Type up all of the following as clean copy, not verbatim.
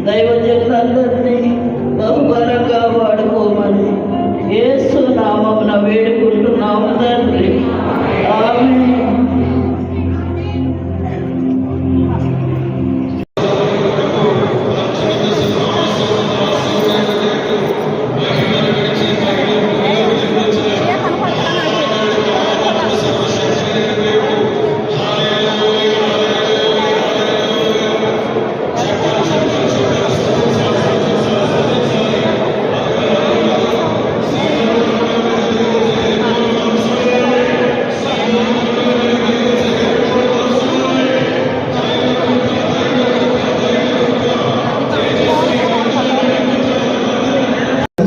దైవజనులందరినీ బహుబలంగా వాడుకోమని యేసు నామమున వేడుకుంటున్నాము తండ్రి. ఆమేన్.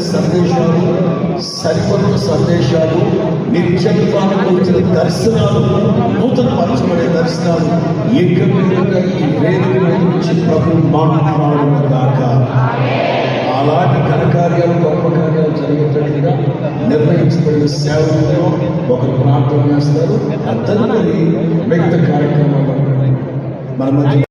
సందేశాలు, సరికొత్త సందేశాలు, నిత్యత్వానికి వచ్చిన దర్శనాలు, నూతన పరచబడే దర్శనాలు ఏకగ్రీవంగా ఈ వేదిక నుంచి ప్రభు మాట్లాడుగాక. అలాంటి ఘనకార్యాలు, గొప్ప కార్యాలు జరిగేటట్టుగా నిర్ణయించబడిన సేవలతో ఒకరు ప్రార్థన చేస్తారు. తదుపరి మిగతా కార్యక్రమాలు మన మధ్య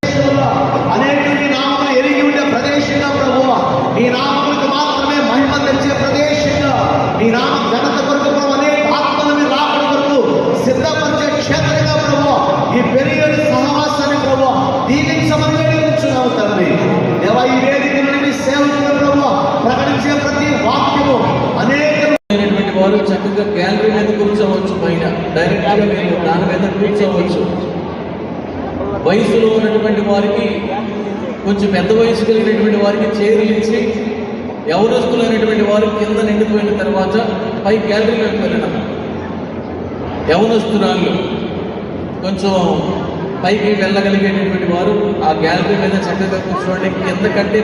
నీ నామ ఘనత కొరకు ప్రభు అనేక ఆత్మలని రాకడ కొరకు సిద్ధపరిచే క్షేత్రంగా ప్రభు ఈ పెరిగడి సహవాసాన్ని ప్రభు దీవించమని వేడుకుంటున్నాము తండ్రి. దేవా, ఈ వేదిక నుండి సేవకులు ప్రభు ప్రకటించే ప్రతి వాక్యము అనేకమైనటువంటి వారు చక్కగా గ్యాలరీ మీద కూర్చోవచ్చు, పైన డైరెక్ట్గా మీరు దాని మీద కూర్చోవచ్చు. వయసులో ఉన్నటువంటి వారికి, కొంచెం పెద్ద వయసు కలిగినటువంటి వారికి చైర్లు ఇచ్చి, యవనస్తులైనటువంటి వారు కింద నిండిపోయిన తర్వాత పై గ్యాలరీలోకి వెళ్ళడం. యవనస్తురాళ్ళు కొంచెం పైకి వెళ్ళగలిగేటటువంటి వారు ఆ గ్యాలరీ మీద చక్కగా కూర్చోండి. కింద కంటే